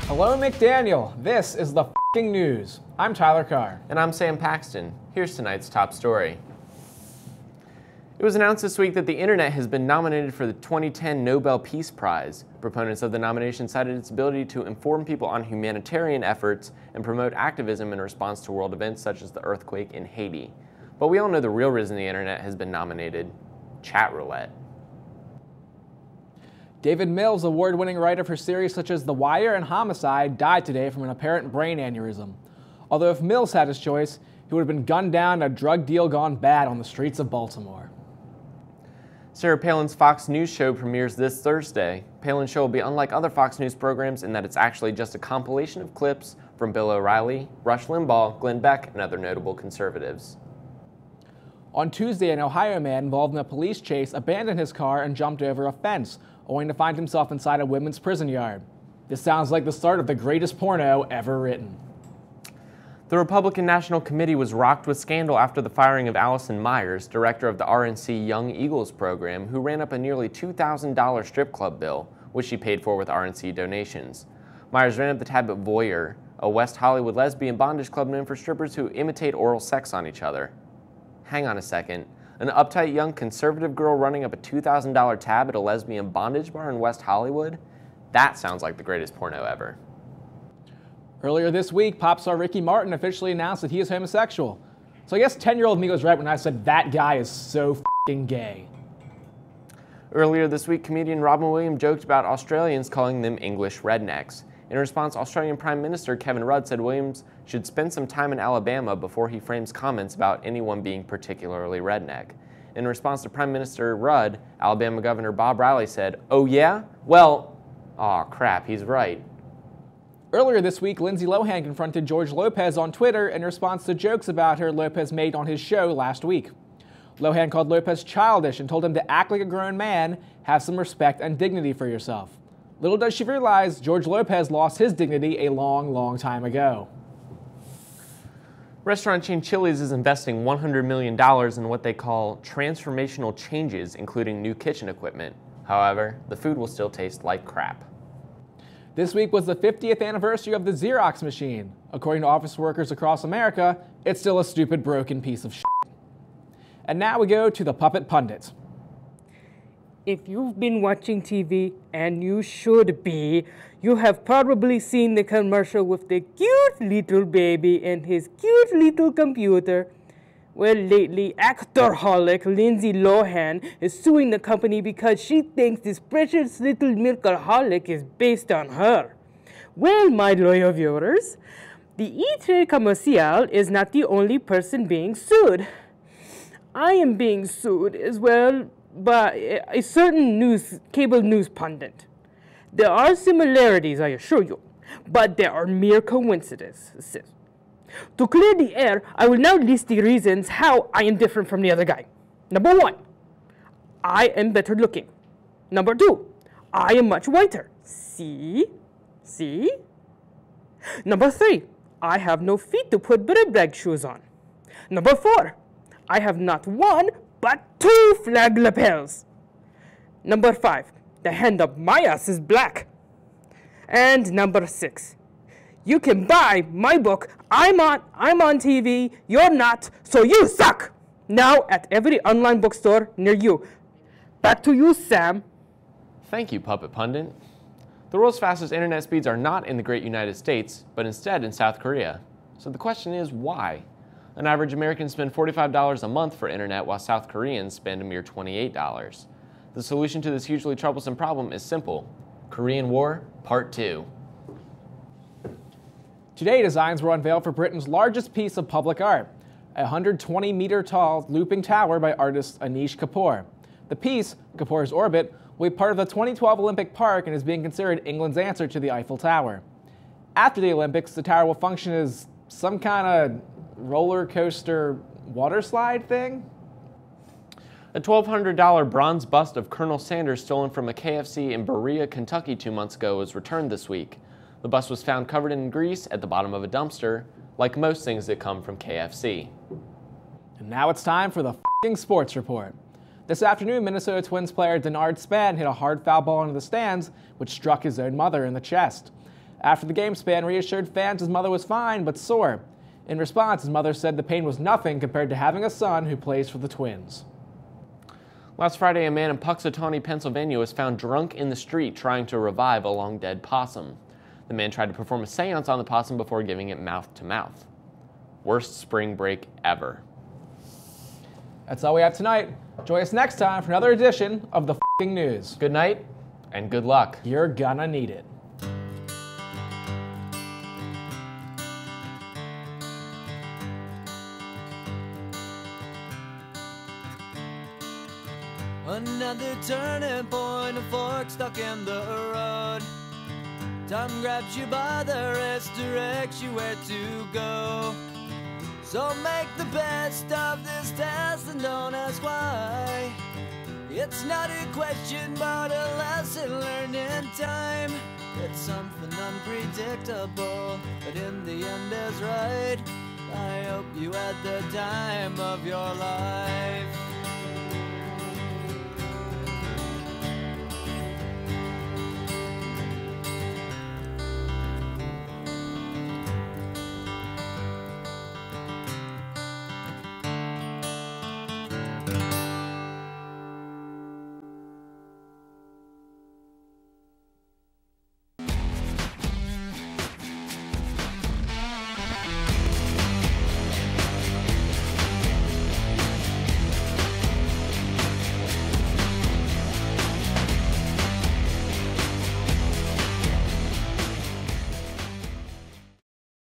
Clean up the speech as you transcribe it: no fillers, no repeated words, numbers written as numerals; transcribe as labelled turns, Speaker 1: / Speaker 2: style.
Speaker 1: Hello, McDaniel. This is the f***ing news. I'm Tyler Carr.
Speaker 2: And I'm Sam Paxton. Here's tonight's top story. It was announced this week that the internet has been nominated for the 2010 Nobel Peace Prize. Proponents of the nomination cited its ability to inform people on humanitarian efforts and promote activism in response to world events such as the earthquake in Haiti. But we all know the real reason the internet has been nominated: chat roulette.
Speaker 1: David Mills, award-winning writer for series such as The Wire and Homicide, died today from an apparent brain aneurysm. Although if Mills had his choice, he would have been gunned down in a drug deal gone bad on the streets of Baltimore.
Speaker 2: Sarah Palin's Fox News show premieres this Thursday. Palin's show will be unlike other Fox News programs in that it's actually just a compilation of clips from Bill O'Reilly, Rush Limbaugh, Glenn Beck, and other notable conservatives.
Speaker 1: On Tuesday, an Ohio man involved in a police chase abandoned his car and jumped over a fence, only to find himself inside a women's prison yard. This sounds like the start of the greatest porno ever written.
Speaker 2: The Republican National Committee was rocked with scandal after the firing of Allison Myers, director of the RNC Young Eagles program, who ran up a nearly $2,000 strip club bill, which she paid for with RNC donations. Myers ran up the tab at Voyeur, a West Hollywood lesbian bondage club known for strippers who imitate oral sex on each other. Hang on a second. An uptight young conservative girl running up a $2,000 tab at a lesbian bondage bar in West Hollywood? That sounds like the greatest porno ever.
Speaker 1: Earlier this week, pop star Ricky Martin officially announced that he is homosexual. So I guess 10-year-old me was right when I said that guy is so f***ing gay.
Speaker 2: Earlier this week, comedian Robin Williams joked about Australians calling them English rednecks. In response, Australian Prime Minister Kevin Rudd said Williams should spend some time in Alabama before he frames comments about anyone being particularly redneck. In response to Prime Minister Rudd, Alabama Governor Bob Riley said, "Oh yeah? Well, aw crap, he's right."
Speaker 1: Earlier this week, Lindsay Lohan confronted George Lopez on Twitter in response to jokes about her Lopez made on his show last week. Lohan called Lopez childish and told him to act like a grown man, have some respect and dignity for yourself. Little does she realize, George Lopez lost his dignity a long, long time ago.
Speaker 2: Restaurant chain Chili's is investing $100 million in what they call transformational changes, including new kitchen equipment. However, the food will still taste like crap.
Speaker 1: This week was the 50th anniversary of the Xerox machine. According to office workers across America, it's still a stupid, broken piece of shit. And now we go to the Puppet Pundit.
Speaker 3: If you've been watching TV, and you should be, you have probably seen the commercial with the cute little baby and his cute little computer. Well, lately, actorholic Lindsay Lohan is suing the company because she thinks this precious little milkaholic is based on her. Well, my loyal viewers, the E-Trade commercial is not the only person being sued. I am being sued as well by a certain cable news pundit. There are similarities, I assure you, but there are mere coincidences. To clear the air, I will now list the reasons how I am different from the other guy. Number 1, I am better looking. Number 2, I am much whiter. See? Number 3, I have no feet to put bread bag shoes on. Number 4, I have not one, but 2 flag lapels. Number 5, the hand of my ass is black. And number 6, you can buy my book, I'm on TV, you're not, so you suck! Now at every online bookstore near you. Back to you, Sam.
Speaker 2: Thank you, Puppet Pundit. The world's fastest internet speeds are not in the great United States, but instead in South Korea. So the question is, why? An average American spends $45 a month for internet, while South Koreans spend a mere $28. The solution to this hugely troublesome problem is simple: Korean War, Part 2.
Speaker 1: Today, designs were unveiled for Britain's largest piece of public art, a 120-meter-tall looping tower by artist Anish Kapoor. The piece, Kapoor's Orbit, will be part of the 2012 Olympic Park and is being considered England's answer to the Eiffel Tower. After the Olympics, the tower will function as some kind of roller coaster water slide thing?
Speaker 2: A $1,200 bronze bust of Colonel Sanders stolen from a KFC in Berea, Kentucky 2 months ago was returned this week. The bust was found covered in grease at the bottom of a dumpster, like most things that come from KFC.
Speaker 1: And now it's time for the f***ing sports report. This afternoon, Minnesota Twins player Denard Span hit a hard foul ball into the stands, which struck his own mother in the chest. After the game, Spann reassured fans his mother was fine but sore. In response, his mother said the pain was nothing compared to having a son who plays for the Twins.
Speaker 2: Last Friday, a man in Puxatawney, Pennsylvania was found drunk in the street trying to revive a long-dead possum. The man tried to perform a seance on the possum before giving it mouth-to-mouth. Worst spring break ever.
Speaker 1: That's all we have tonight. Join us next time for another edition of the f***ing news.
Speaker 2: Good night and good luck.
Speaker 1: You're gonna need it.
Speaker 4: Another turning point, a fork stuck in the road. Time grabs you by the wrist, directs you where to go. So make the best of this test and don't ask why. It's not a question but a lesson learned in time. It's something unpredictable, but in the end is right. I hope you had the time of your life.